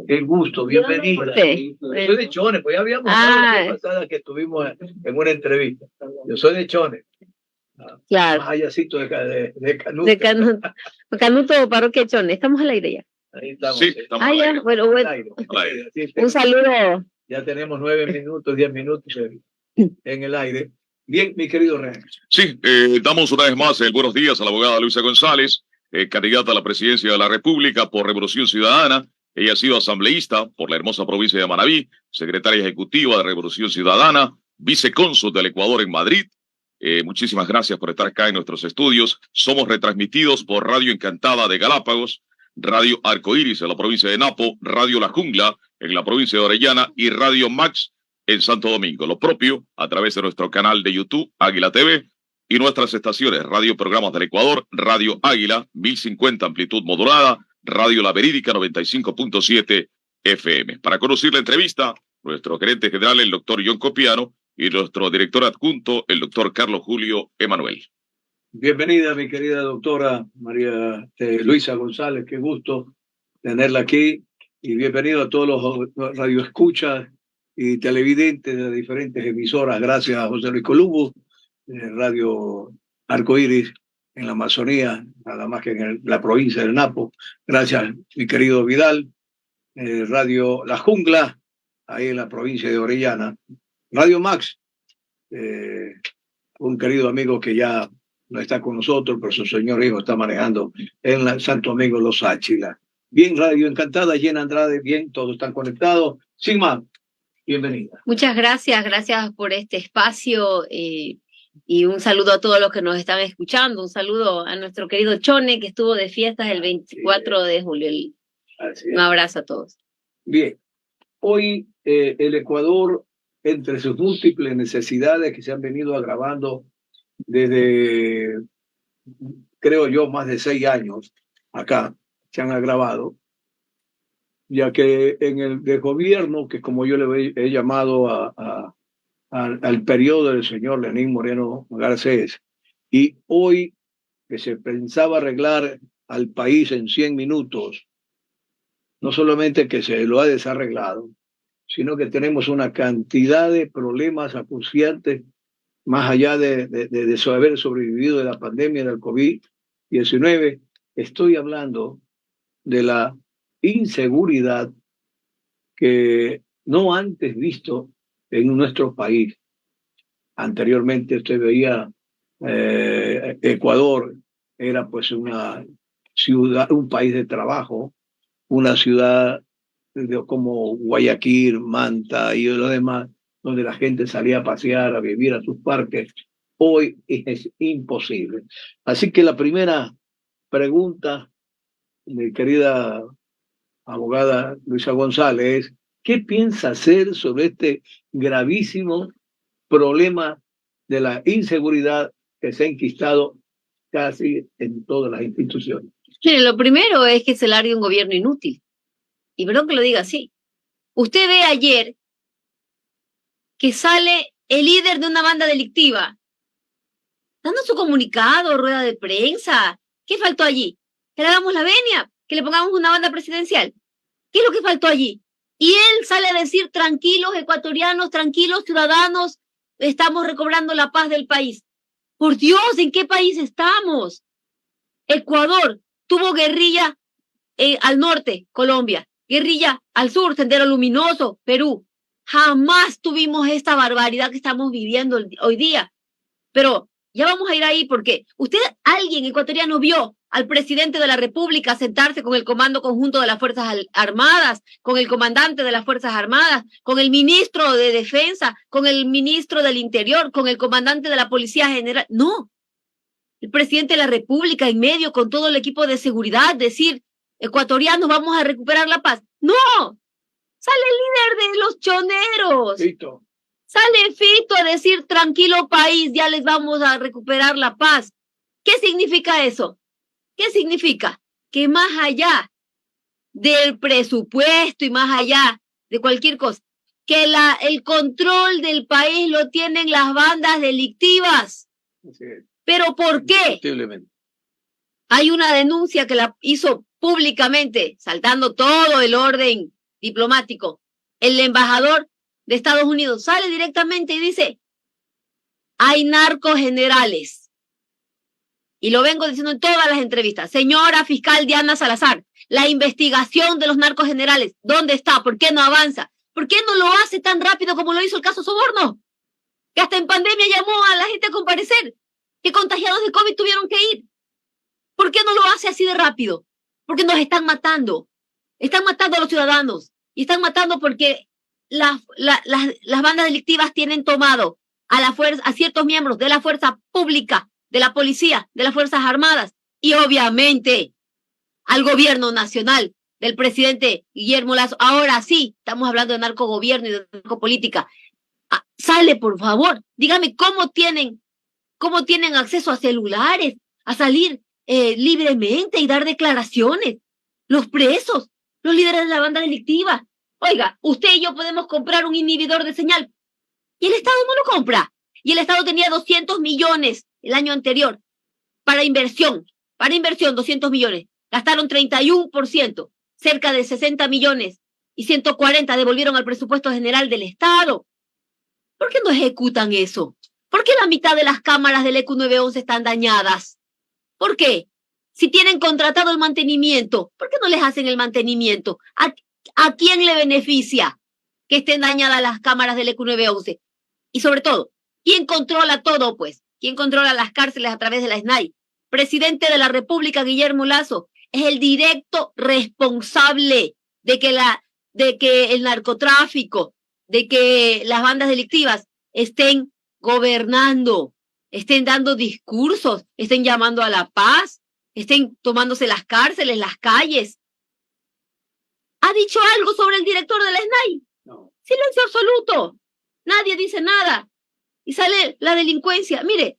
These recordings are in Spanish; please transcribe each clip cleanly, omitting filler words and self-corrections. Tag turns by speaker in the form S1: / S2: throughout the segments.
S1: Qué gusto, bienvenida. Soy de Chone, pues ya habíamos hablado la vez pasada que estuvimos en una entrevista. Yo soy de Chone.
S2: Claro.
S1: Más allácito de Canuto.
S2: De Canuto. Canuto, parroquia Chone. Estamos al aire ya.
S1: Ahí estamos.
S3: Sí, estamos al aire.
S2: Bueno.
S3: Al aire.
S2: Un saludo.
S1: Ya tenemos 9 minutos, 10 minutos en el aire. Bien, mi querido René.
S3: Sí, damos una vez más el buenos días a la abogada Luisa González, candidata a la presidencia de la República por Revolución Ciudadana. Ella ha sido asambleísta por la hermosa provincia de Manabí, secretaria ejecutiva de Revolución Ciudadana, vicecónsul del Ecuador en Madrid. Muchísimas gracias por estar acá en nuestros estudios. Somos retransmitidos por Radio Encantada de Galápagos, Radio Arcoíris en la provincia de Napo, Radio La Jungla en la provincia de Orellana y Radio Max en Santo Domingo. Lo propio a través de nuestro canal de YouTube, Águila TV, y nuestras estaciones, Radio Programas del Ecuador, Radio Águila, 1050 amplitud modulada, Radio La Verídica, 95.7 FM. Para conocer la entrevista, nuestro gerente general, el doctor John Copiano, y nuestro director adjunto, el doctor Carlos Julio Emanuel.
S1: Bienvenida, mi querida doctora María Luisa González, qué gusto tenerla aquí, y bienvenido a todos los radioescuchas y televidentes de diferentes emisoras. Gracias a José Luis Columbo, Radio Arcoíris en la Amazonía, nada más que en la provincia del Napo. Gracias, mi querido Vidal. Radio La Jungla, ahí en la provincia de Orellana. Radio Max, un querido amigo que ya no está con nosotros, pero su señor hijo está manejando en Santo Domingo, Los Áchilas. Bien, Radio Encantada, Jenna Andrade, bien, todos están conectados. Sin más, bienvenida.
S2: Muchas gracias por este espacio y un saludo a todos los que nos están escuchando. Un saludo a nuestro querido Chone, que estuvo de fiestas el 24 de julio. Un abrazo a todos.
S1: Bien, hoy el Ecuador, entre sus múltiples necesidades que se han venido agravando desde, creo yo, más de 6 años acá, se han agravado, ya que en el de gobierno, que como yo le he llamado al periodo del señor Lenín Moreno Garcés, y hoy que se pensaba arreglar al país en 100 minutos, no solamente que se lo ha desarreglado, sino que tenemos una cantidad de problemas acuciantes, más allá de haber sobrevivido de la pandemia del COVID-19. Estoy hablando de la inseguridad que no antes visto en nuestro país. Anteriormente usted veía Ecuador, era pues una ciudad, un país de trabajo, una ciudad como Guayaquil, Manta y lo demás, donde la gente salía a pasear, a vivir a sus parques. Hoy es imposible. Así que la primera pregunta, mi querida abogada Luisa González, es: ¿qué piensa hacer sobre este gravísimo problema de la inseguridad que se ha enquistado casi en todas las instituciones?
S2: Mire, lo primero es que se largue un gobierno inútil. Y perdón que lo diga así. Usted ve ayer que sale el líder de una banda delictiva dando su comunicado, rueda de prensa. ¿Qué faltó allí? Que le hagamos la venia, que le pongamos una banda presidencial. ¿Qué es lo que faltó allí? Y él sale a decir: tranquilos ecuatorianos, tranquilos ciudadanos, estamos recobrando la paz del país. Por Dios, ¿en qué país estamos? Ecuador tuvo guerrilla al norte, Colombia. Guerrilla al sur, Sendero Luminoso, Perú. Jamás tuvimos esta barbaridad que estamos viviendo hoy día. Pero ya vamos a ir ahí, porque alguien ecuatoriano vio al presidente de la República sentarse con el Comando Conjunto de las Fuerzas Armadas, con el comandante de las Fuerzas Armadas, con el ministro de Defensa, con el ministro del Interior, con el comandante de la Policía General. No. El presidente de la República en medio con todo el equipo de seguridad decir: ecuatorianos, vamos a recuperar la paz. ¡No! Sale el líder de los choneros.
S1: Fito.
S2: Sale Fito a decir: tranquilo país, ya les vamos a recuperar la paz. ¿Qué significa eso? ¿Qué significa? Que más allá del presupuesto y más allá de cualquier cosa, que el control del país lo tienen las bandas delictivas.
S1: Sí.
S2: ¿Pero por qué? Hay una denuncia que la hizo públicamente, saltando todo el orden diplomático, el embajador de Estados Unidos sale directamente y dice, hay narcogenerales. Y lo vengo diciendo en todas las entrevistas. Señora fiscal Diana Salazar, la investigación de los narcogenerales, ¿dónde está? ¿Por qué no avanza? ¿Por qué no lo hace tan rápido como lo hizo el caso Soborno? Que hasta en pandemia llamó a la gente a comparecer, que contagiados de COVID tuvieron que ir. ¿Por qué no lo hace así de rápido? Porque nos están matando. Están matando a los ciudadanos. Y están matando porque las bandas delictivas tienen tomado a ciertos miembros de la fuerza pública, de la policía, de las Fuerzas Armadas y obviamente al gobierno nacional del presidente Guillermo Lasso. Ahora sí, estamos hablando de narcogobierno y de narcopolítica. Sale, por favor, dígame cómo tienen acceso a celulares, a salir libremente y dar declaraciones. Los presos, los líderes de la banda delictiva. Oiga, usted y yo podemos comprar un inhibidor de señal y el Estado no lo compra. Y el Estado tenía 200 millones el año anterior para inversión, 200 millones. Gastaron 31%, cerca de 60 millones y 140 devolvieron al presupuesto general del Estado. ¿Por qué no ejecutan eso? ¿Por qué la mitad de las cámaras del ECU 911 están dañadas? ¿Por qué? Si tienen contratado el mantenimiento, ¿por qué no les hacen el mantenimiento? ¿A quién le beneficia que estén dañadas las cámaras del ECU 911? Y sobre todo, ¿quién controla todo, pues? ¿Quién controla las cárceles a través de la SNAI? Presidente de la República, Guillermo Lasso, es el directo responsable de que el narcotráfico, de que las bandas delictivas estén gobernando, estén dando discursos, estén llamando a la paz, estén tomándose las cárceles, las calles. ¿Ha dicho algo sobre el director de la SNAI?
S1: No.
S2: Silencio absoluto. Nadie dice nada. Y sale la delincuencia. Mire,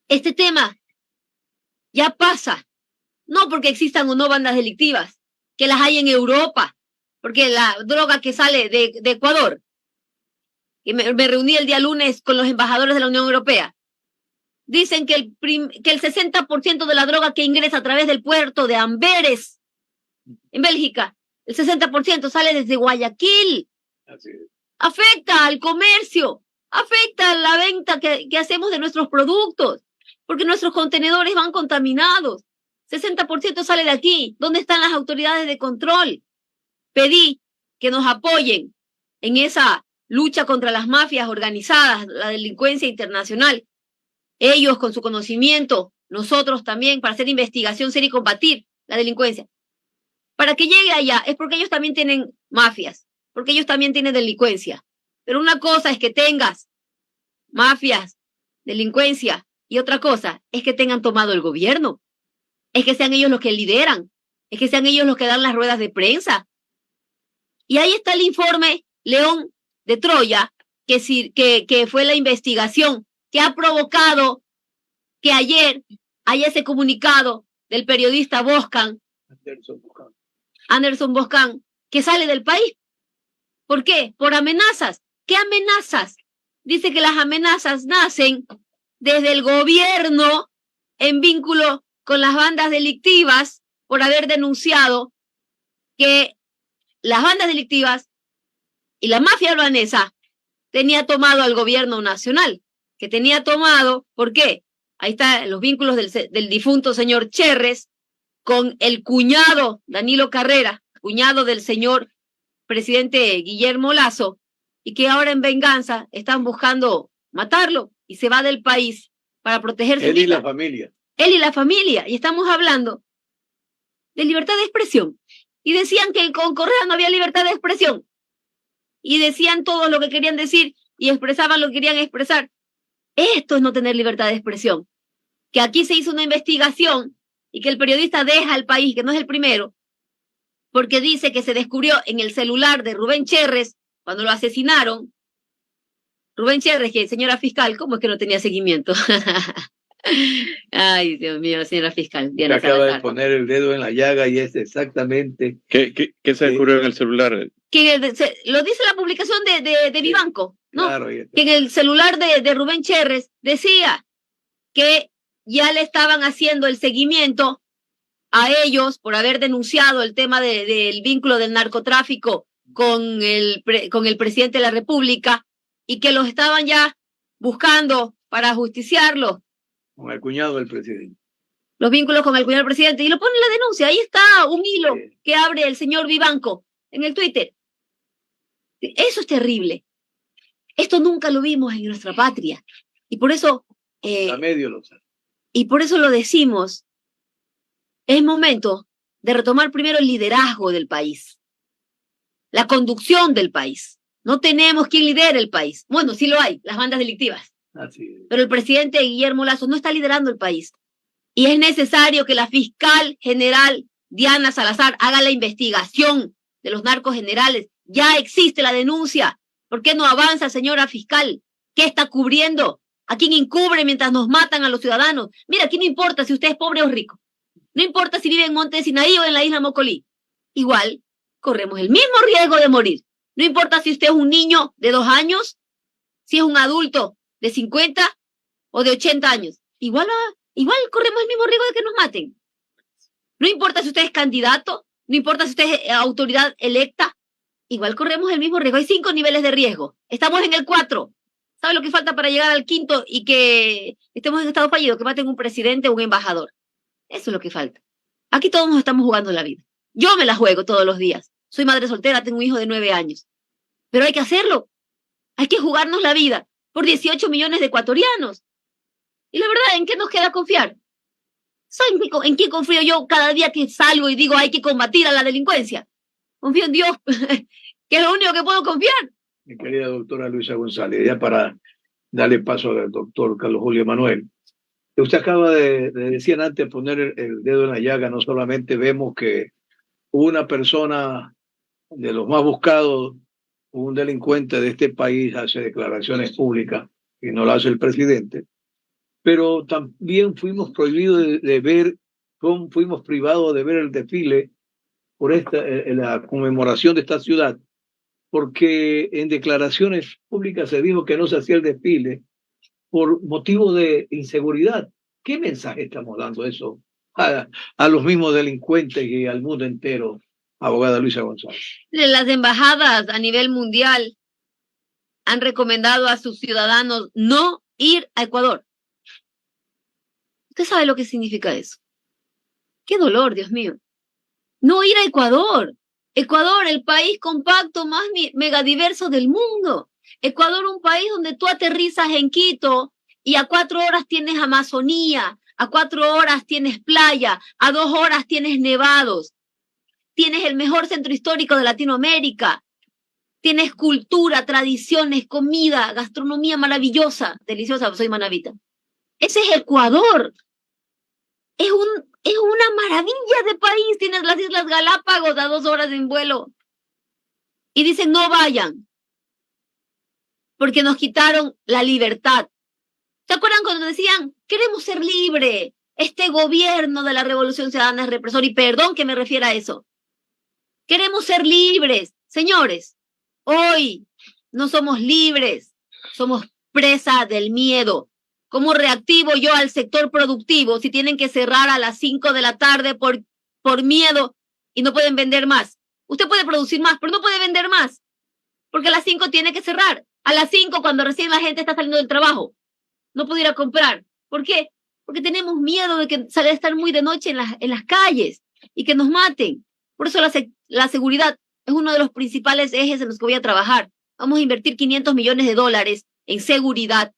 S2: este tema ya pasa. No porque existan o no bandas delictivas, que las hay en Europa, porque la droga que sale de Ecuador, y me reuní el día lunes con los embajadores de la Unión Europea, dicen que el 60% de la droga que ingresa a través del puerto de Amberes, en Bélgica, el 60% sale desde Guayaquil.
S1: Así es.
S2: Afecta al comercio, afecta a la venta que hacemos de nuestros productos, porque nuestros contenedores van contaminados. 60% sale de aquí. ¿Dónde están las autoridades de control? Pedí que nos apoyen en esa lucha contra las mafias organizadas, la delincuencia internacional. Ellos con su conocimiento, nosotros también, para hacer investigación seria y combatir la delincuencia. Para que llegue allá es porque ellos también tienen mafias, porque ellos también tienen delincuencia. Pero una cosa es que tengas mafias, delincuencia, y otra cosa es que tengan tomado el gobierno. Es que sean ellos los que lideran, es que sean ellos los que dan las ruedas de prensa. Y ahí está el informe León de Troya, que fue la investigación que ha provocado que ayer haya ese comunicado del periodista Anderson Boscan, que sale del país. ¿Por qué? Por amenazas. ¿Qué amenazas? Dice que las amenazas nacen desde el gobierno en vínculo con las bandas delictivas por haber denunciado que las bandas delictivas y la mafia albanesa tenía tomado al gobierno nacional, que tenía tomado, ¿por qué? Ahí están los vínculos del difunto señor Cherres con el cuñado Danilo Carrera, cuñado del señor presidente Guillermo Lasso, y que ahora en venganza están buscando matarlo y se va del país para protegerse.
S1: Él y la familia.
S2: Él y la familia. Y estamos hablando de libertad de expresión. Y decían que con Correa no había libertad de expresión. Y decían todo lo que querían decir y expresaban lo que querían expresar. Esto es no tener libertad de expresión. Que aquí se hizo una investigación y que el periodista deja el país, que no es el primero, porque dice que se descubrió en el celular de Rubén Cherres, cuando lo asesinaron. Rubén Cherres, que señora fiscal, ¿cómo es que no tenía seguimiento? Ay, Dios mío, señora fiscal.
S1: Se acaba de poner el dedo en la llaga y es exactamente...
S4: ¿Qué se descubrió en el celular?
S2: Que lo dice la publicación de Vivanco, ¿no?
S1: Claro,
S2: que en el celular de Rubén Cherres decía que ya le estaban haciendo el seguimiento a ellos por haber denunciado el tema del vínculo del narcotráfico con el presidente de la República y que los estaban ya buscando para justiciarlos.
S1: Con el cuñado del presidente.
S2: Los vínculos con el cuñado del presidente. Y lo pone en la denuncia. Ahí está un hilo que abre el señor Vivanco en el Twitter. Eso es terrible. Esto nunca lo vimos en nuestra patria. Y por eso...
S1: a medio lo sabe.
S2: Y por eso lo decimos. Es momento de retomar primero el liderazgo del país. La conducción del país. No tenemos quien lidere el país. Bueno, sí lo hay, las bandas delictivas.
S1: Así es.
S2: Pero el presidente Guillermo Lasso no está liderando el país. Y es necesario que la fiscal general Diana Salazar haga la investigación de los narcos generales. Ya existe la denuncia. ¿Por qué no avanza, señora fiscal? ¿Qué está cubriendo? ¿A quién encubre mientras nos matan a los ciudadanos? Mira, aquí no importa si usted es pobre o rico. No importa si vive en Monte Sinaí o en la isla Mocolí. Igual, corremos el mismo riesgo de morir. No importa si usted es un niño de 2 años, si es un adulto de 50 o de 80 años. Igual corremos el mismo riesgo de que nos maten. No importa si usted es candidato, no importa si usted es autoridad electa, igual corremos el mismo riesgo. Hay 5 niveles de riesgo. Estamos en el 4. ¿Sabe lo que falta para llegar al 5 y que estemos en estado fallido? Que maten un presidente o un embajador. Eso es lo que falta. Aquí todos nos estamos jugando la vida. Yo me la juego todos los días. Soy madre soltera, tengo un hijo de 9 años. Pero hay que hacerlo. Hay que jugarnos la vida por 18 millones de ecuatorianos. Y la verdad, ¿en qué nos queda confiar? ¿En quién confío yo cada día que salgo y digo hay que combatir a la delincuencia? Confío en Dios, que es lo único que puedo confiar.
S1: Mi querida doctora Luisa González, ya para darle paso al doctor Carlos Julio Manuel. Usted acaba de decir antes, poner el dedo en la llaga. No solamente vemos que una persona de los más buscados, un delincuente de este país, hace declaraciones públicas y no lo hace el presidente, pero también fuimos prohibidos de ver, fuimos privados de ver el desfile por la conmemoración de esta ciudad, porque en declaraciones públicas se dijo que no se hacía el desfile por motivo de inseguridad. ¿Qué mensaje estamos dando eso a los mismos delincuentes y al mundo entero, abogada Luisa González?
S2: Las embajadas a nivel mundial han recomendado a sus ciudadanos no ir a Ecuador. ¿Usted sabe lo que significa eso? ¡Qué dolor, Dios mío! No ir a Ecuador. Ecuador, el país compacto más megadiverso del mundo. Ecuador, un país donde tú aterrizas en Quito y a 4 horas tienes Amazonía, a 4 horas tienes playa, a 2 horas tienes nevados. Tienes el mejor centro histórico de Latinoamérica. Tienes cultura, tradiciones, comida, gastronomía maravillosa, deliciosa, soy manabita. Ese es Ecuador. Es una maravilla de país. Tienes las Islas Galápagos a 2 horas en vuelo. Y dicen, no vayan. Porque nos quitaron la libertad. ¿Se acuerdan cuando decían, queremos ser libres? Este gobierno de la Revolución Ciudadana es represor. Y perdón que me refiera a eso. Queremos ser libres. Señores, hoy no somos libres. Somos presa del miedo. ¿Cómo reactivo yo al sector productivo si tienen que cerrar a las 5 de la tarde por miedo y no pueden vender más? Usted puede producir más, pero no puede vender más. Porque a las 5 tiene que cerrar. A las 5 cuando recién la gente está saliendo del trabajo. No puede ir a comprar. ¿Por qué? Porque tenemos miedo de que sale a estar muy de noche en las calles y que nos maten. Por eso la seguridad es uno de los principales ejes en los que voy a trabajar. Vamos a invertir $500 millones en seguridad.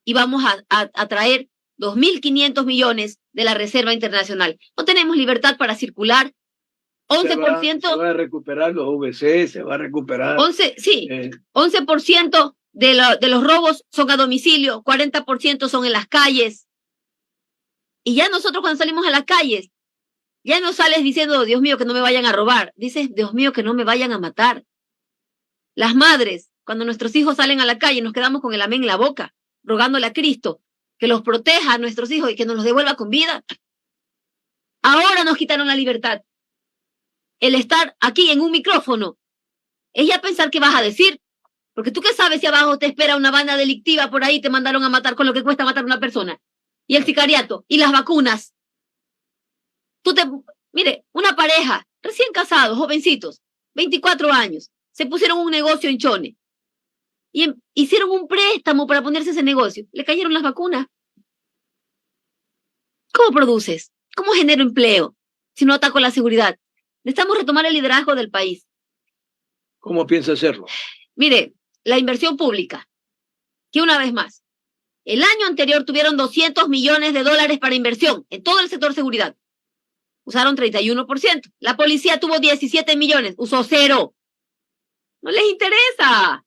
S2: Y vamos a traer 2.500 millones de la Reserva Internacional. No tenemos libertad para circular. 11%.
S1: Se va a recuperar los VC, se va a recuperar.
S2: 11% de los robos son a domicilio, 40% son en las calles. Y ya nosotros cuando salimos a las calles, ya no sales diciendo, Dios mío, que no me vayan a robar. Dices, Dios mío, que no me vayan a matar. Las madres, cuando nuestros hijos salen a la calle, nos quedamos con el amén en la boca, rogándole a Cristo que los proteja a nuestros hijos y que nos los devuelva con vida. Ahora nos quitaron la libertad. El estar aquí en un micrófono es ya pensar qué vas a decir. Porque tú qué sabes si abajo te espera una banda delictiva por ahí, te mandaron a matar con lo que cuesta matar a una persona. Y el sicariato, y las vacunas. Mire, una pareja, recién casados, jovencitos, 24 años, se pusieron un negocio en Chone y hicieron un préstamo para ponerse ese negocio. Le cayeron las vacunas. ¿Cómo produces? ¿Cómo genero empleo si no ataco la seguridad? Necesitamos retomar el liderazgo del país.
S1: ¿Cómo piensa hacerlo?
S2: Mire, la inversión pública, que una vez más, el año anterior tuvieron 200 millones de dólares para inversión en todo el sector seguridad. Usaron 31%. La policía tuvo 17 millones, usó 0. No les interesa.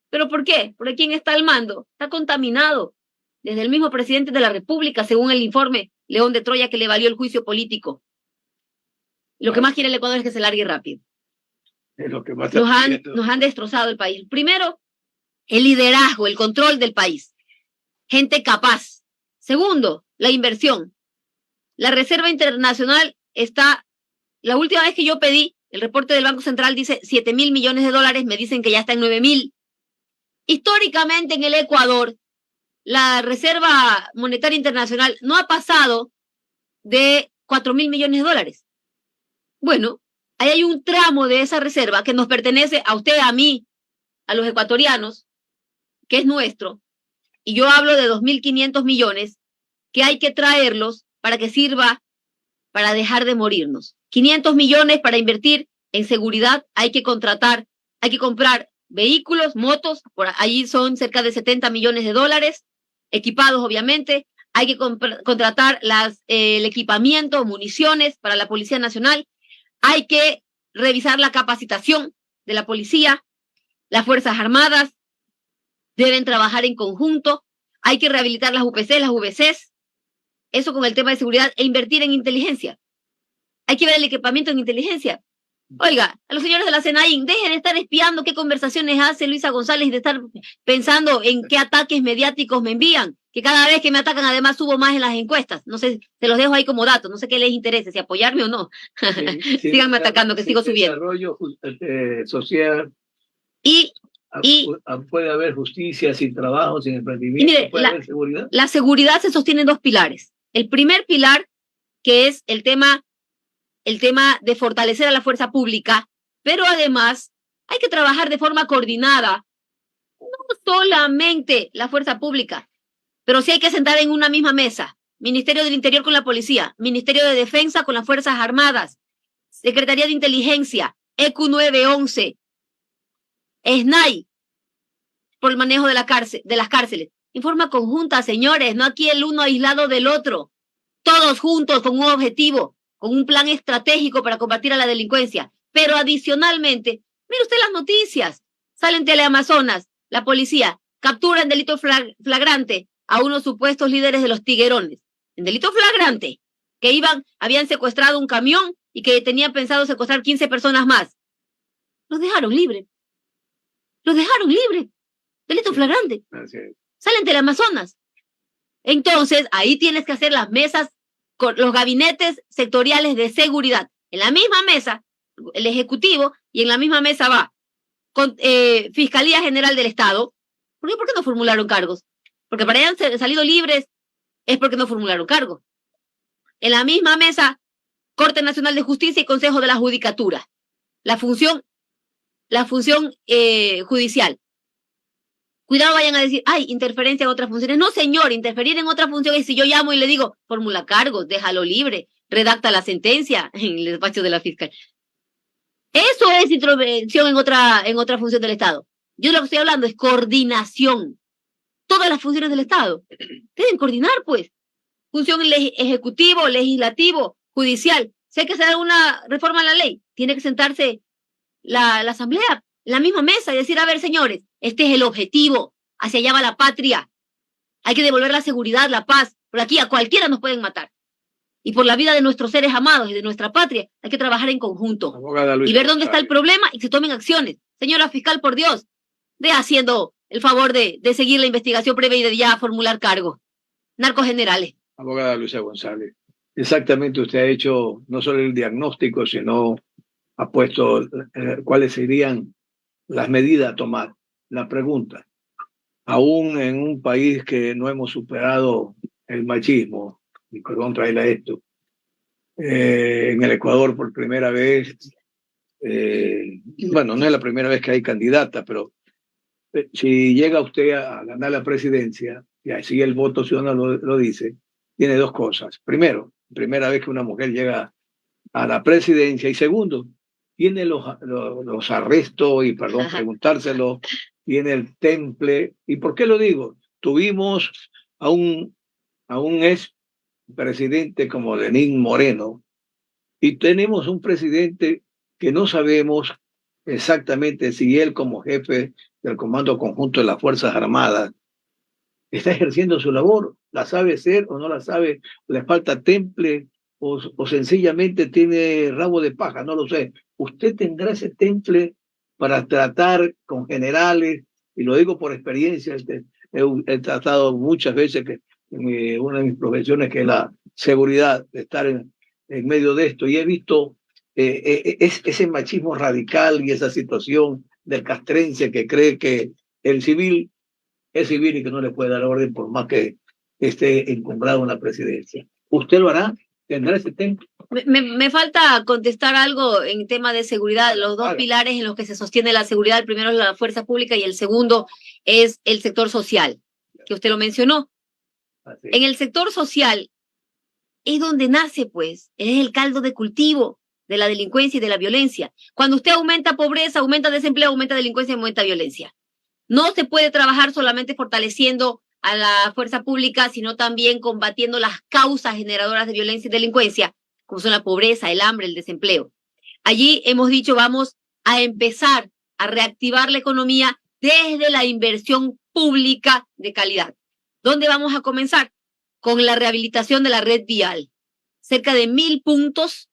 S2: ¿Pero por qué? Porque quien está al mando está contaminado. Desde el mismo presidente de la República, según el informe León de Troya, que le valió el juicio político. Lo que más quiere el Ecuador es que se largue rápido.
S1: Es lo que más
S2: nos han destrozado el país. Primero, el liderazgo, el control del país. Gente capaz. Segundo, la inversión. La Reserva Internacional está, la última vez que yo pedí, el reporte del Banco Central dice 7.000 millones de dólares, me dicen que ya está en 9.000. Históricamente en el Ecuador, la Reserva Monetaria Internacional no ha pasado de 4.000 millones de dólares. Bueno, ahí hay un tramo de esa reserva que nos pertenece a usted, a mí, a los ecuatorianos, que es nuestro, y yo hablo de 2.500 millones, que hay que traerlos para que sirva para dejar de morirnos. 500 millones para invertir en seguridad, hay que contratar, hay que comprar vehículos, motos, por allí son cerca de 70 millones de dólares, equipados obviamente, hay que contratar el equipamiento, municiones para la Policía Nacional, hay que revisar la capacitación de la policía, las Fuerzas Armadas deben trabajar en conjunto, hay que rehabilitar las UPC, las VCs, eso con el tema de seguridad, e invertir en inteligencia. Hay que ver el equipamiento en inteligencia. Oiga, a los señores de la CENAIN, dejen de estar espiando qué conversaciones hace Luisa González y de estar pensando en qué ataques mediáticos me envían, que cada vez que me atacan además subo más en las encuestas. No sé, se los dejo ahí como datos, no sé qué les interese, si apoyarme o no. Síganme atacando, que sigo subiendo.
S1: Desarrollo social.
S2: Y
S1: puede haber justicia sin trabajo, sin emprendimiento,
S2: mire,
S1: puede haber seguridad.
S2: La seguridad se sostiene en 2 pilares. El primer pilar, que es el tema de fortalecer a la fuerza pública, pero además hay que trabajar de forma coordinada, no solamente la fuerza pública, pero sí hay que sentar en una misma mesa, Ministerio del Interior con la policía, Ministerio de Defensa con las Fuerzas Armadas, Secretaría de Inteligencia, EQ 911, SNAI, por el manejo de las cárceles. En forma conjunta, señores, no aquí el uno aislado del otro, todos juntos con un objetivo, con un plan estratégico para combatir a la delincuencia. Pero adicionalmente, mire usted las noticias, salen Teleamazonas, la policía captura en delito flagrante a unos supuestos líderes de los tiguerones. En delito flagrante, que habían secuestrado un camión y que tenían pensado secuestrar 15 personas más. Los dejaron libres. Delito flagrante. Salen Teleamazonas. Entonces, ahí tienes que hacer las mesas con los gabinetes sectoriales de seguridad. En la misma mesa, el Ejecutivo, y en la misma mesa va con Fiscalía General del Estado. ¿Por qué no formularon cargos? Porque para hayan salido libres es porque no formularon cargos. En la misma mesa, Corte Nacional de Justicia y Consejo de la Judicatura. La función judicial. Cuidado, vayan a decir, ay, interferencia en otras funciones. No, señor, interferir en otras funciones es si yo llamo y le digo, formula cargos, déjalo libre, redacta la sentencia en el despacho de la fiscal. Eso es intervención en otra función del Estado. Yo lo que estoy hablando es coordinación. Todas las funciones del Estado deben coordinar, pues. Función ejecutivo, legislativo, judicial. Si hay que hacer alguna reforma a la ley, tiene que sentarse la asamblea en la misma mesa y decir, a ver, señores, este es el objetivo, hacia allá va la patria. Hay que devolver la seguridad, la paz. Por aquí a cualquiera nos pueden matar. Y por la vida de nuestros seres amados y de nuestra patria, hay que trabajar en conjunto. Y ver dónde está el problema y que se tomen acciones. Señora fiscal, por Dios, de haciendo el favor de seguir la investigación previa y de ya formular cargos. Narcos generales.
S1: Abogada Luisa González, exactamente usted ha hecho no solo el diagnóstico, sino ha puesto cuáles serían las medidas a tomar. La pregunta, aún en un país que no hemos superado el machismo, y perdón traerle esto, en el Ecuador por primera vez. Bueno, no es la primera vez que hay candidata, pero si llega usted a ganar la presidencia, y así el voto ciudadano lo dice, tiene dos cosas. Primero, primera vez que una mujer llega a la presidencia, y segundo, tiene los arrestos, y perdón preguntárselo, tiene el temple. ¿Y por qué lo digo? Tuvimos a un ex presidente como Lenín Moreno, y tenemos un presidente que no sabemos exactamente si él como jefe del Comando Conjunto de las Fuerzas Armadas está ejerciendo su labor, la sabe hacer o no la sabe, le falta temple o sencillamente tiene rabo de paja, no lo sé. Usted tendrá ese temple para tratar con generales, y lo digo por experiencia, he tratado muchas veces que una de mis profesiones que es la seguridad, de estar en medio de esto, y he visto ese machismo radical y esa situación del castrense que cree que el civil es civil y que no le puede dar orden por más que esté encumbrado en la presidencia. ¿Usted lo hará? ¿Tendrá ese tempo?
S2: Me falta contestar algo en tema de seguridad. Los dos pilares en los que se sostiene la seguridad, el primero es la fuerza pública y el segundo es el sector social, que usted lo mencionó. En el sector social es donde nace, pues, es el caldo de cultivo de la delincuencia y de la violencia. Cuando usted aumenta pobreza, aumenta desempleo, aumenta delincuencia y aumenta violencia. No se puede trabajar solamente fortaleciendo a la fuerza pública, sino también combatiendo las causas generadoras de violencia y delincuencia, como son la pobreza, el hambre, el desempleo. Allí hemos dicho, vamos a empezar a reactivar la economía desde la inversión pública de calidad. ¿Dónde vamos a comenzar? Con la rehabilitación de la red vial. Cerca de 1,000 puntos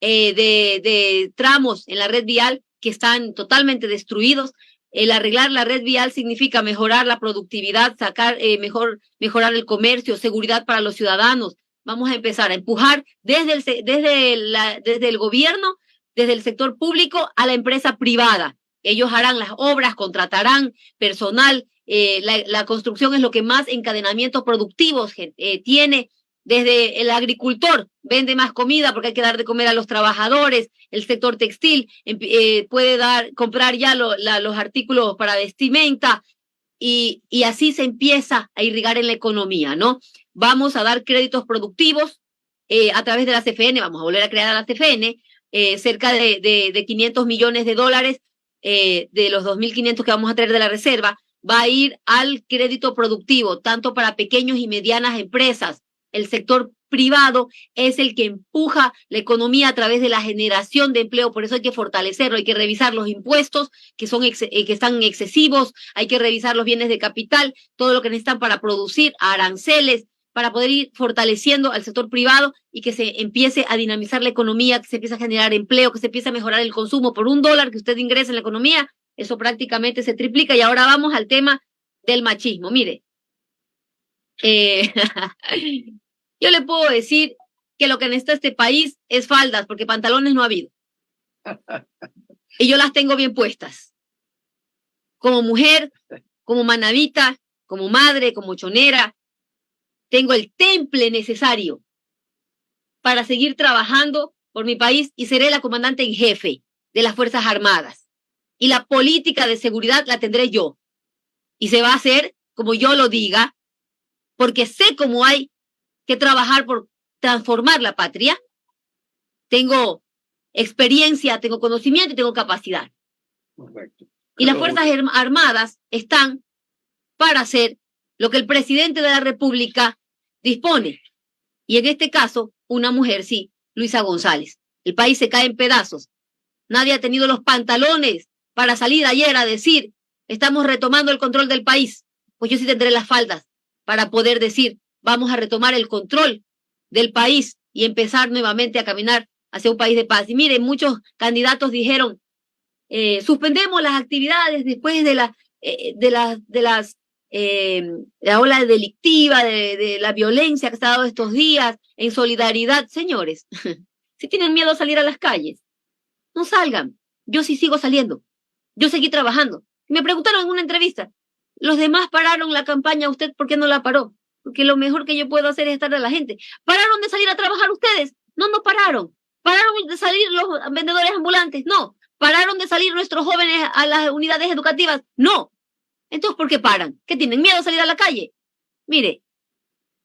S2: de tramos en la red vial que están totalmente destruidos. El arreglar la red vial significa mejorar la productividad, mejorar el comercio, seguridad para los ciudadanos. Vamos a empezar a empujar desde el gobierno, desde el sector público a la empresa privada. Ellos harán las obras, contratarán personal. La construcción es lo que más encadenamientos productivos tiene. Desde el agricultor vende más comida porque hay que dar de comer a los trabajadores. El sector textil puede comprar ya los artículos para vestimenta y así se empieza a irrigar en la economía, ¿no? Vamos a dar créditos productivos a través de la CFN, vamos a volver a crear a la CFN, cerca de 500 millones de dólares de los 2.500 que vamos a traer de la reserva, va a ir al crédito productivo, tanto para pequeños y medianas empresas. El sector privado es el que empuja la economía a través de la generación de empleo, por eso hay que fortalecerlo, hay que revisar los impuestos que están excesivos, hay que revisar los bienes de capital, todo lo que necesitan para producir, aranceles, para poder ir fortaleciendo al sector privado y que se empiece a dinamizar la economía, que se empiece a generar empleo, que se empiece a mejorar el consumo. Por $1 que usted ingrese en la economía, eso prácticamente se triplica. Y ahora vamos al tema del machismo. Mire, yo le puedo decir que lo que necesita este país es faldas, porque pantalones no ha habido. Y yo las tengo bien puestas. Como mujer, como manabita, como madre, como chonera, tengo el temple necesario para seguir trabajando por mi país y seré la comandante en jefe de las Fuerzas Armadas. Y la política de seguridad la tendré yo. Y se va a hacer como yo lo diga, porque sé cómo hay que trabajar por transformar la patria. Tengo experiencia, tengo conocimiento y tengo capacidad.
S1: Correcto.
S2: Y las Fuerzas Armadas están para hacer lo que el presidente de la República dispone. Y en este caso, una mujer, sí, Luisa González. El país se cae en pedazos. Nadie ha tenido los pantalones para salir ayer a decir, estamos retomando el control del país. Pues yo sí tendré las faldas para poder decir, vamos a retomar el control del país y empezar nuevamente a caminar hacia un país de paz. Y miren, muchos candidatos dijeron, suspendemos las actividades después de la ola delictiva, de la violencia que se ha dado estos días, en solidaridad. Señores, si tienen miedo a salir a las calles, no salgan. Yo sí sigo saliendo. Yo seguí trabajando. Me preguntaron en una entrevista, los demás pararon la campaña, ¿usted por qué no la paró? Porque lo mejor que yo puedo hacer es estar a la gente. ¿Pararon de salir a trabajar ustedes? No, no pararon. ¿Pararon de salir los vendedores ambulantes? No. ¿Pararon de salir nuestros jóvenes a las unidades educativas? No. Entonces, ¿por qué paran? ¿Qué tienen miedo a salir a la calle? Mire,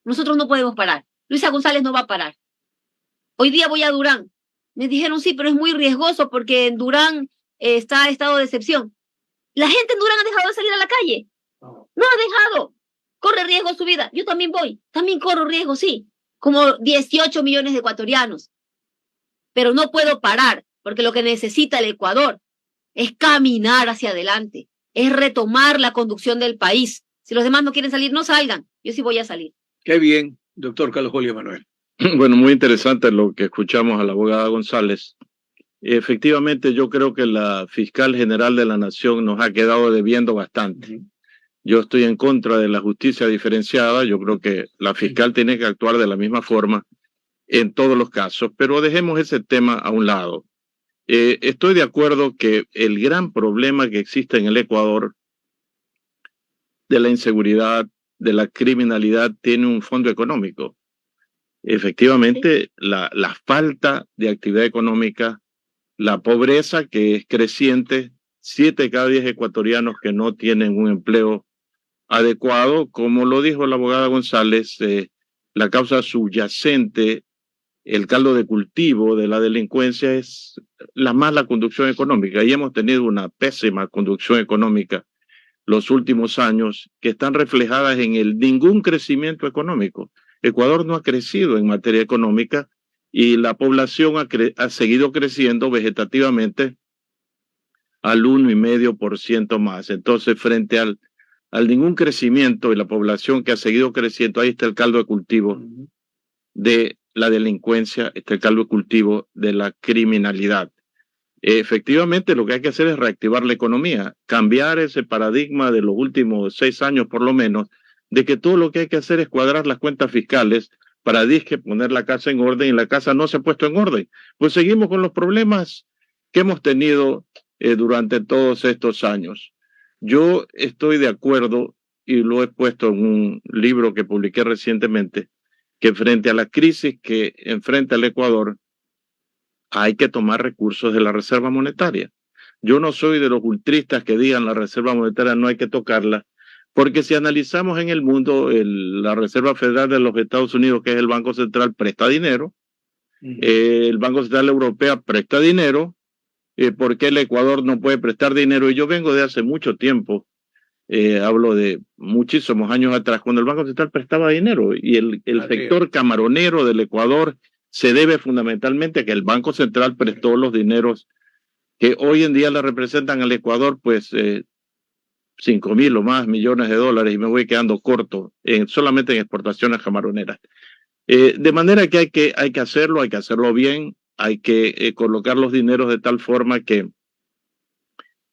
S2: nosotros no podemos parar. Luisa González no va a parar. Hoy día voy a Durán. Me dijeron, sí, pero es muy riesgoso porque en Durán está estado de excepción. La gente en Durán ha dejado de salir a la calle. No ha dejado. Corre riesgo su vida. Yo también voy. También corro riesgo, sí. Como 18 millones de ecuatorianos. Pero no puedo parar, porque lo que necesita el Ecuador es caminar hacia adelante, es retomar la conducción del país. Si los demás no quieren salir, no salgan. Yo sí voy a salir.
S1: Qué bien, doctor Carlos Julio Manuel.
S4: Bueno, muy interesante lo que escuchamos a la abogada González. Efectivamente, yo creo que la fiscal general de la Nación nos ha quedado debiendo bastante. Yo estoy en contra de la justicia diferenciada. Yo creo que la fiscal tiene que actuar de la misma forma en todos los casos, pero dejemos ese tema a un lado. Estoy de acuerdo que el gran problema que existe en el Ecuador de la inseguridad, de la criminalidad, tiene un fondo económico. Efectivamente, la falta de actividad económica, la pobreza que es creciente, 7 de cada 10 ecuatorianos que no tienen un empleo adecuado, como lo dijo la abogada González, la causa subyacente, el caldo de cultivo de la delincuencia es la mala conducción económica, y hemos tenido una pésima conducción económica los últimos años que están reflejadas en el ningún crecimiento económico. Ecuador no ha crecido en materia económica y la población ha seguido creciendo vegetativamente al 1,5% más. Entonces, frente al ningún crecimiento y la población que ha seguido creciendo, ahí está el caldo de cultivo de la delincuencia, está el caldo de cultivo de la criminalidad. Efectivamente, lo que hay que hacer es reactivar la economía, cambiar ese paradigma de los últimos 6 años por lo menos, de que todo lo que hay que hacer es cuadrar las cuentas fiscales para poner la casa en orden, y la casa no se ha puesto en orden. Pues seguimos con los problemas que hemos tenido durante todos estos años. Yo estoy de acuerdo, y lo he puesto en un libro que publiqué recientemente, que frente a la crisis que enfrenta el Ecuador, hay que tomar recursos de la Reserva Monetaria. Yo no soy de los ultristas que digan la Reserva Monetaria no hay que tocarla, porque si analizamos en el mundo, la Reserva Federal de los Estados Unidos, que es el Banco Central, presta dinero, el Banco Central Europeo presta dinero, ¿por qué el Ecuador no puede prestar dinero? Y yo vengo de hace mucho tiempo, hablo de muchísimos años atrás, cuando el Banco Central prestaba dinero, y el sector camaronero del Ecuador se debe fundamentalmente a que el Banco Central prestó los dineros que hoy en día le representan al Ecuador, pues 5.000 o más millones de dólares, y me voy quedando corto solamente en exportaciones camaroneras. De manera que hay que hacerlo bien, hay que colocar los dineros de tal forma que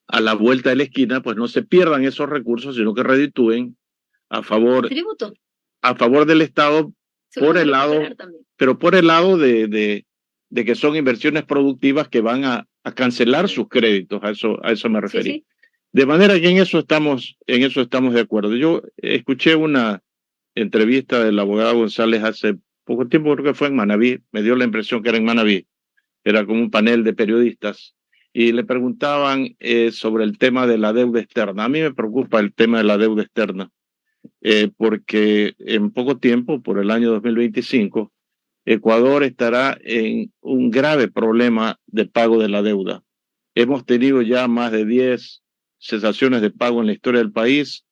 S4: a la vuelta de la esquina pues no se pierdan esos recursos, sino que reditúen a favor del Estado, por el lado de que son inversiones productivas que van a cancelar sus créditos, a eso me referí. Sí. De manera que en eso estamos de acuerdo. Yo escuché una entrevista de la abogada González hace poco tiempo, creo que fue en Manabí, me dio la impresión que era en Manabí, era como un panel de periodistas, y le preguntaban sobre el tema de la deuda externa. A mí me preocupa el tema de la deuda externa, porque en poco tiempo, por el año 2025, Ecuador estará en un grave problema de pago de la deuda. Hemos tenido ya más de 10 cesaciones de pago en la historia del país,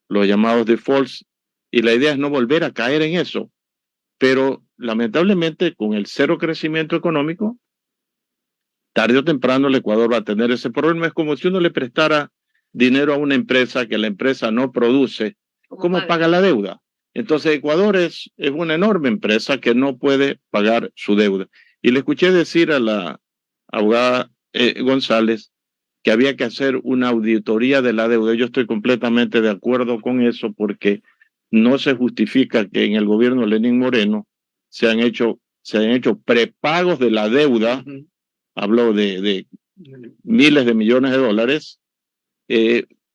S4: los llamados defaults, y la idea es no volver a caer en eso. Pero lamentablemente, con el cero crecimiento económico, tarde o temprano el Ecuador va a tener ese problema. Es como si uno le prestara dinero a una empresa que la empresa no produce. ¿Cómo paga la deuda? Entonces Ecuador es una enorme empresa que no puede pagar su deuda. Y le escuché decir a la abogada González que había que hacer una auditoría de la deuda. Yo estoy completamente de acuerdo con eso, porque no se justifica que en el gobierno de Lenín Moreno se han hecho prepagos de la deuda. Hablo de miles de millones de dólares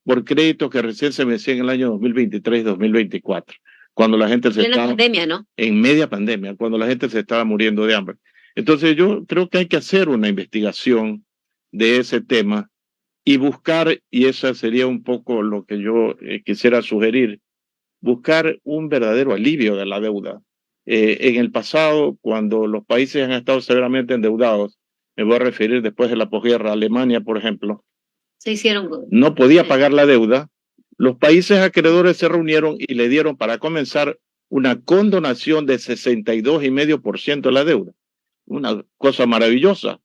S4: por créditos que recién se vencían en el año 2023 y 2024, cuando la gente se estaba...
S2: pandemia, ¿no?
S4: En media pandemia, cuando la gente se estaba muriendo de hambre. Entonces yo creo que hay que hacer una investigación de ese tema y buscar, y esa sería un poco lo que yo quisiera sugerir, buscar un verdadero alivio de la deuda. En el pasado, cuando los países han estado severamente endeudados, me voy a referir después de la posguerra, Alemania, por ejemplo,
S2: Se hicieron.
S4: no podía pagar la deuda, los países acreedores se reunieron y le dieron para comenzar una condonación de 62,5% de la deuda. Una cosa maravillosa.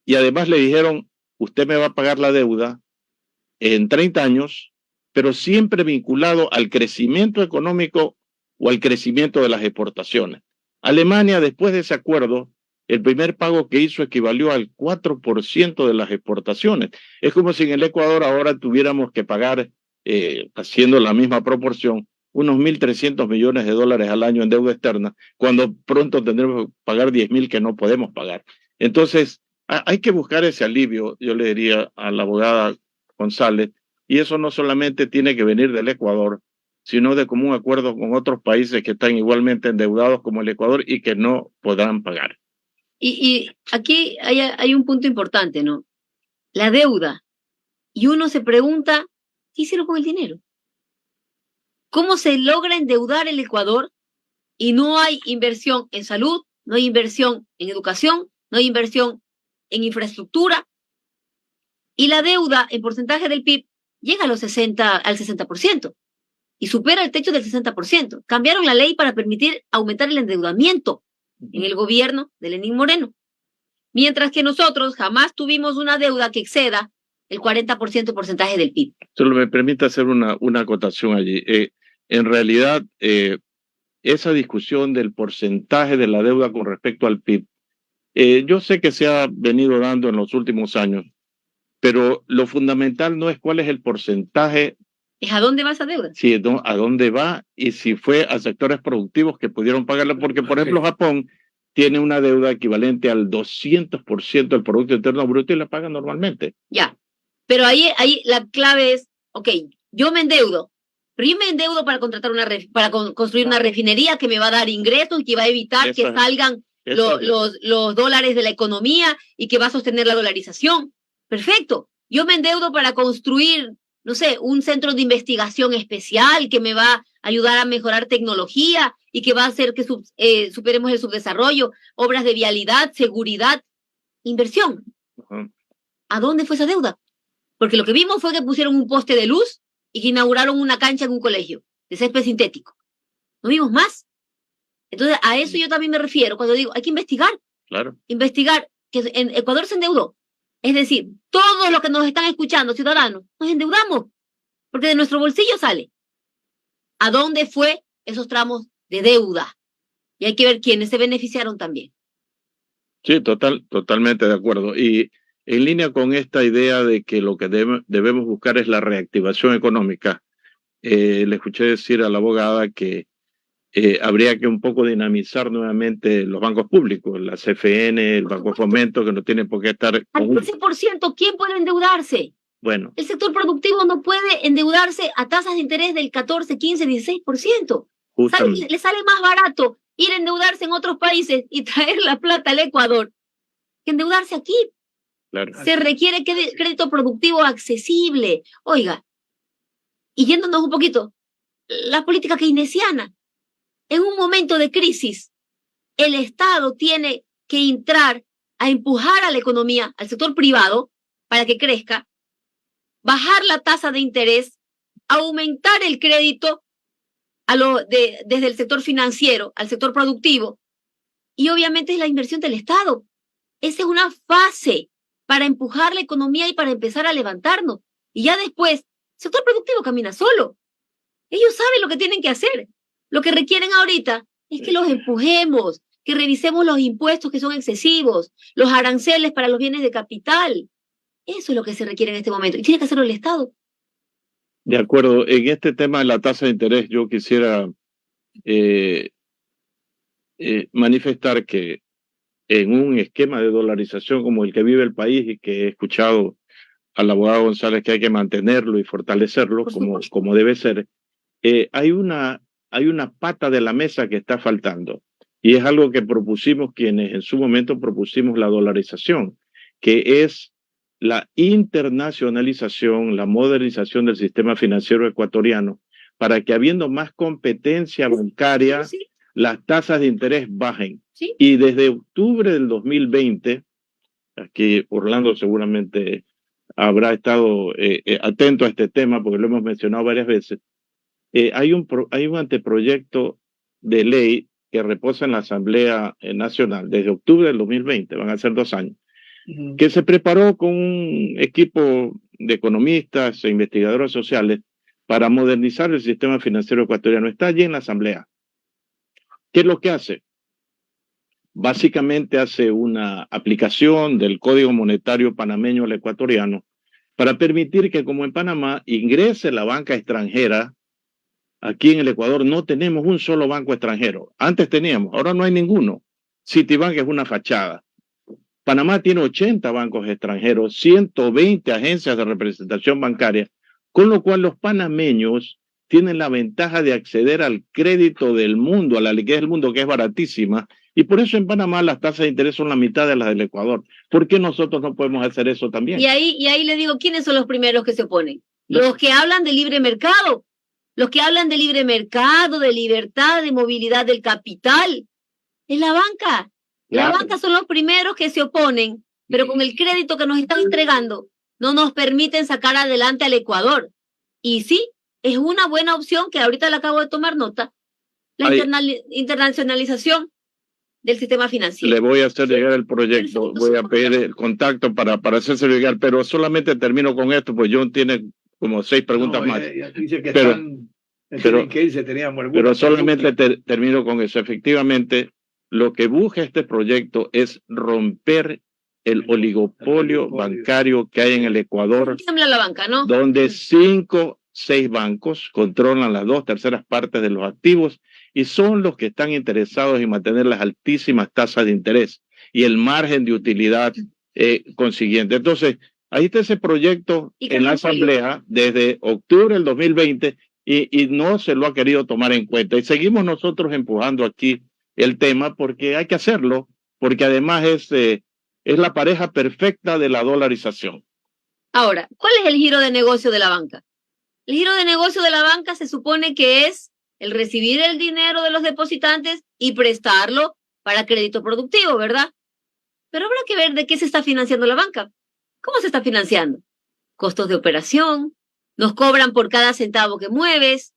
S4: Y además le dijeron, usted me va a pagar la deuda en 30 años, pero siempre vinculado al crecimiento económico o al crecimiento de las exportaciones. Alemania, después de ese acuerdo, el primer pago que hizo equivalió al 4% de las exportaciones. Es como si en el Ecuador ahora tuviéramos que pagar, haciendo la misma proporción, unos 1.300 millones de dólares al año en deuda externa, cuando pronto tendremos que pagar 10.000 que no podemos pagar. Entonces, hay que buscar ese alivio, yo le diría a la abogada González, y eso no solamente tiene que venir del Ecuador, sino de común acuerdo con otros países que están igualmente endeudados como el Ecuador y que no podrán pagar.
S2: Y aquí hay un punto importante, ¿no? La deuda. Y uno se pregunta, ¿qué hicieron con el dinero? ¿Cómo se logra endeudar el Ecuador y no hay inversión en salud, no hay inversión en educación, no hay inversión en infraestructura? Y la deuda en porcentaje del PIB llega a al 60% y supera el techo del 60%. Cambiaron la ley para permitir aumentar el endeudamiento en el gobierno de Lenín Moreno. Mientras que nosotros jamás tuvimos una deuda que exceda el 40% porcentaje del PIB.
S4: Solo me permite hacer una acotación allí. En realidad, esa discusión del porcentaje de la deuda con respecto al PIB, yo sé que se ha venido dando en los últimos años, pero lo fundamental no es cuál es el porcentaje.
S2: ¿Es a dónde va esa deuda?
S4: Sí, a dónde va y si fue a sectores productivos que pudieron pagarla, porque, por ejemplo, Japón tiene una deuda equivalente al 200% del Producto Interno Bruto y la paga normalmente.
S2: Ya, pero ahí la clave es, ok, yo me endeudo, pero yo me endeudo para contratar para construir una refinería que me va a dar ingresos y que va a evitar que salgan los dólares de la economía y que va a sostener la dolarización. Perfecto. Yo me endeudo para construir, no sé, un centro de investigación especial que me va a ayudar a mejorar tecnología y que va a hacer que superemos el subdesarrollo, obras de vialidad, seguridad, inversión. ¿A dónde fue esa deuda? Porque lo que vimos fue que pusieron un poste de luz y que inauguraron una cancha en un colegio de césped sintético. No vimos más. Entonces, a eso yo también me refiero cuando digo, hay que investigar.
S4: Claro.
S2: Investigar que en Ecuador se endeudó. Es decir, todos los que nos están escuchando, ciudadanos, nos endeudamos, porque de nuestro bolsillo sale. ¿A dónde fue esos tramos de deuda? Y hay que ver quiénes se beneficiaron también.
S4: Sí, totalmente de acuerdo. Y en línea con esta idea de que lo que debemos buscar es la reactivación económica, le escuché decir a la abogada que habría que un poco dinamizar nuevamente los bancos públicos, la CFN, el Banco de Fomento, que no tienen por qué estar...
S2: Al 15%, ¿quién puede endeudarse?
S4: Bueno.
S2: El sector productivo no puede endeudarse a tasas de interés del 14, 15, 16%. Le sale más barato ir a endeudarse en otros países y traer la plata al Ecuador que endeudarse aquí.
S4: Claro.
S2: Se requiere crédito productivo accesible. Oiga, y yéndonos un poquito, la política keynesiana. En un momento de crisis, el Estado tiene que entrar a empujar a la economía, al sector privado, para que crezca, bajar la tasa de interés, aumentar el crédito desde el sector financiero al sector productivo, y obviamente es la inversión del Estado. Esa es una fase para empujar la economía y para empezar a levantarnos. Y ya después, el sector productivo camina solo. Ellos saben lo que tienen que hacer. Lo que requieren ahorita es que los empujemos, que revisemos los impuestos que son excesivos, los aranceles para los bienes de capital. Eso es lo que se requiere en este momento. Y tiene que hacerlo el Estado.
S4: De acuerdo. En este tema de la tasa de interés, yo quisiera manifestar que en un esquema de dolarización como el que vive el país y que he escuchado al abogado González que hay que mantenerlo y fortalecerlo como debe ser, hay una pata de la mesa que está faltando y es algo que propusimos quienes en su momento propusimos la dolarización, que es la internacionalización, la modernización del sistema financiero ecuatoriano, para que habiendo más competencia bancaria,
S2: Sí,
S4: las tasas de interés bajen.
S2: sí.
S4: Y desde octubre del 2020, aquí Orlando seguramente habrá estado atento a este tema porque lo hemos mencionado varias veces, hay un anteproyecto de ley que reposa en la Asamblea Nacional desde octubre del 2020, van a ser 2 años, que se preparó con un equipo de economistas e investigadores sociales para modernizar el sistema financiero ecuatoriano. Está allí en la Asamblea. ¿Qué es lo que hace? Básicamente hace una aplicación del Código Monetario panameño al ecuatoriano para permitir que, como en Panamá, ingrese la banca extranjera. Aquí en el Ecuador no tenemos un solo banco extranjero. Antes teníamos, ahora no hay ninguno. Citibank es una fachada. Panamá tiene 80 bancos extranjeros, 120 agencias de representación bancaria, con lo cual los panameños tienen la ventaja de acceder al crédito del mundo, a la liquidez del mundo, que es baratísima, y por eso en Panamá las tasas de interés son la mitad de las del Ecuador. ¿Por qué nosotros no podemos hacer eso también?
S2: Y ahí le digo, ¿quiénes son los primeros que se oponen? Los que hablan de libre mercado, los que hablan de libre mercado, de libertad, de movilidad del capital. Es la banca. La banca son los primeros que se oponen, pero con el crédito que nos están entregando, no nos permiten sacar adelante al Ecuador. Y sí, es una buena opción que ahorita le acabo de tomar nota, la internacionalización del sistema financiero.
S4: Le voy a hacer llegar el proyecto, voy a pedir el contacto para hacerse llegar, pero solamente termino con esto, pues John tiene como 6 preguntas más.
S1: Dice que
S4: pero
S1: que irse, teníamos
S4: pero solamente termino con eso. Efectivamente, lo que busca este proyecto es romper el oligopolio bancario que hay en el Ecuador,
S2: tiembla la banca, ¿no?
S4: donde 5, 6 bancos controlan las 2/3 partes de los activos y son los que están interesados en mantener las altísimas tasas de interés y el margen de utilidad consiguiente. Entonces, ahí está ese proyecto en la Asamblea desde octubre del 2020 y no se lo ha querido tomar en cuenta. Y seguimos nosotros empujando aquí el tema porque hay que hacerlo, porque además es la pareja perfecta de la dolarización.
S2: Ahora, ¿cuál es el giro de negocio de la banca? El giro de negocio de la banca se supone que es el recibir el dinero de los depositantes y prestarlo para crédito productivo, ¿verdad? Pero habrá que ver de qué se está financiando la banca. ¿Cómo se está financiando? Costos de operación, nos cobran por cada centavo que mueves.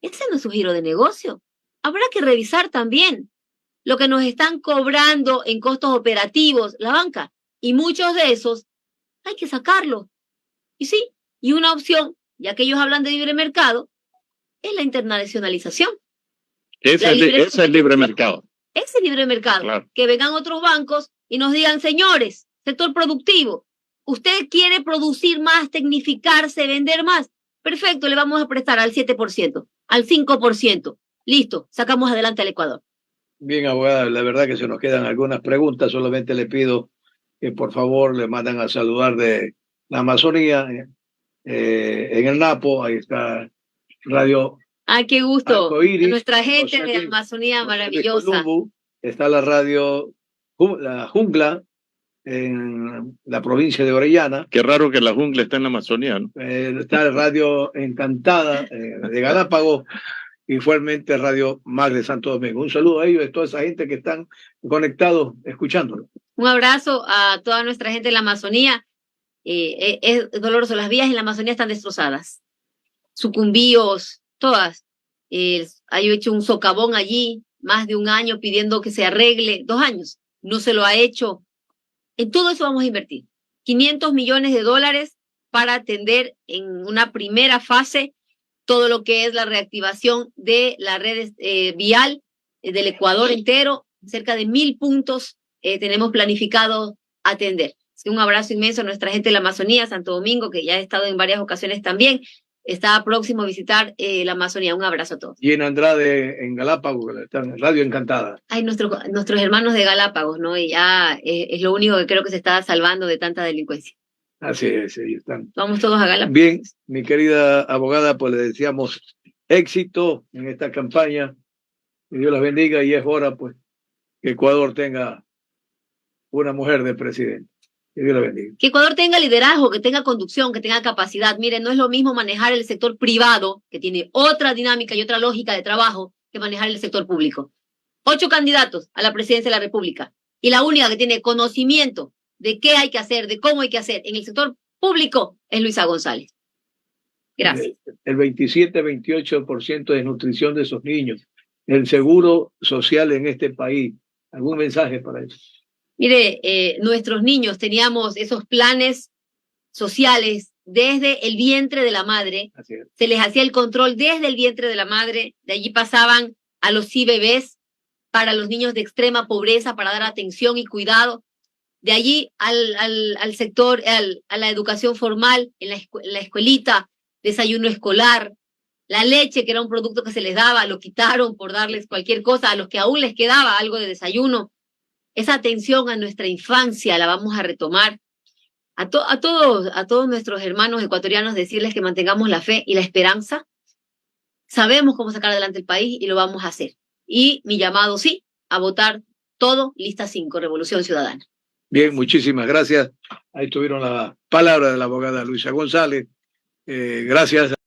S2: Ese no es su giro de negocio. Habrá que revisar también lo que nos están cobrando en costos operativos la banca. Y muchos de esos hay que sacarlos. Y sí, y una opción, ya que ellos hablan de libre mercado, es la internacionalización.
S4: Ese es el libre mercado.
S2: Ese libre mercado.
S4: Claro.
S2: Que vengan otros bancos y nos digan, señores, sector productivo, usted quiere producir más, tecnificarse, vender más. Perfecto, le vamos a prestar al 7%, al 5%. Listo, sacamos adelante al Ecuador.
S1: Bien, abogada, la verdad que se nos quedan algunas preguntas. Solamente le pido que por favor le mandan a saludar de la Amazonía, en el Napo. Ahí está Radio
S2: ¡Ay, qué gusto!
S1: Arcoíris,
S2: nuestra gente de Amazonía maravillosa.
S1: Está la radio La Jungla en la provincia de Orellana.
S4: Qué raro que la jungla está en la Amazonía, ¿no?
S1: Está la Radio Encantada de Galápagos. Igualmente Radio Mag de Santo Domingo. Un saludo a ellos, a toda esa gente que están conectados, escuchándolo.
S2: Un abrazo a toda nuestra gente de la Amazonía. Es doloroso, las vías en la Amazonía están destrozadas. Sucumbíos, todas. Hay hecho un socavón allí, más de 1 año pidiendo que se arregle, 2 años. No se lo ha hecho. En todo eso vamos a invertir. $500 millones para atender en una primera fase todo lo que es la reactivación de la red vial del Ecuador entero. Cerca de 1,000 puntos tenemos planificado atender. Así que un abrazo inmenso a nuestra gente de la Amazonía, Santo Domingo, que ya ha estado en varias ocasiones también. Está próximo a visitar la Amazonía. Un abrazo a todos.
S1: Y en Andrade, en Galápagos, están Radio Encantada.
S2: Ay, nuestros hermanos de Galápagos, ¿no? Y ya es lo único que creo que se está salvando de tanta delincuencia.
S1: Así es, ellos están.
S2: Vamos todos a Galápagos.
S1: Bien, mi querida abogada, pues le deseamos éxito en esta campaña. Que Dios las bendiga y es hora, pues, que Ecuador tenga una mujer de presidente. Que Dios la bendiga.
S2: Que Ecuador tenga liderazgo, que tenga conducción, que tenga capacidad. Miren, no es lo mismo manejar el sector privado, que tiene otra dinámica y otra lógica de trabajo, que manejar el sector público. 8 candidatos a la presidencia de la República. Y la única que tiene conocimiento de qué hay que hacer, de cómo hay que hacer en el sector público es Luisa González. Gracias.
S1: El 27-28% de desnutrición de esos niños. El seguro social en este país. ¿Algún mensaje para eso?
S2: Mire, nuestros niños teníamos esos planes sociales desde el vientre de la madre.
S1: Así es.
S2: Se les hacía el control desde el vientre de la madre. De allí pasaban a los CBBs para los niños de extrema pobreza, para dar atención y cuidado. De allí al sector, a la educación formal, en la escuelita, desayuno escolar, la leche, que era un producto que se les daba, lo quitaron por darles cualquier cosa, a los que aún les quedaba algo de desayuno. Esa atención a nuestra infancia la vamos a retomar. A todos nuestros hermanos ecuatorianos decirles que mantengamos la fe y la esperanza. Sabemos cómo sacar adelante el país y lo vamos a hacer. Y mi llamado, sí, a votar todo, lista 5, Revolución Ciudadana.
S1: Bien, muchísimas gracias. Ahí tuvieron la palabra de la abogada Luisa González. Gracias.